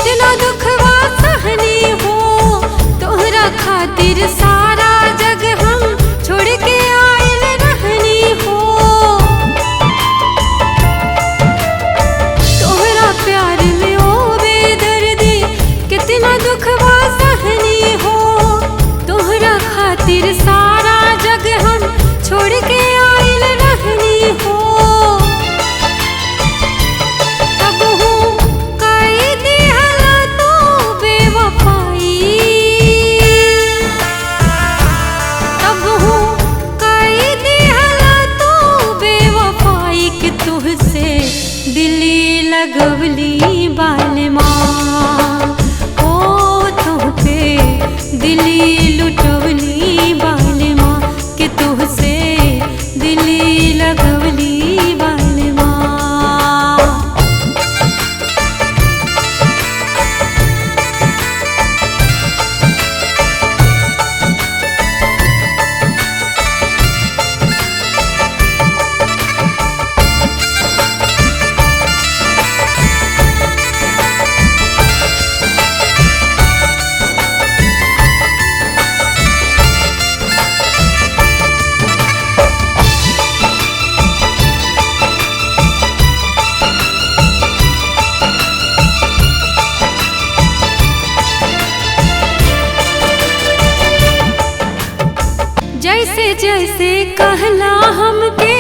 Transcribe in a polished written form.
कितना दुखवा सहनी हो तोहरा खातिर सारा जग हम छोड़ के आयल रहनी हो। तोहरा प्यार में ओ बेदर्दी कितना दुखवा सहनी हो तोहरा खातिर सारा जग हम छोड़ के आयल रहनी हो। तब हूँ कई दिहला तो बेवफाई, तब हूँ कई दिहला तो बेवफाई कि तुझसे दिली लगवली बालमा ओ तुझे दिली लुटवली बालमा कि तुझसे दिली लगवली बालमा। जैसे जैसे कहला हमके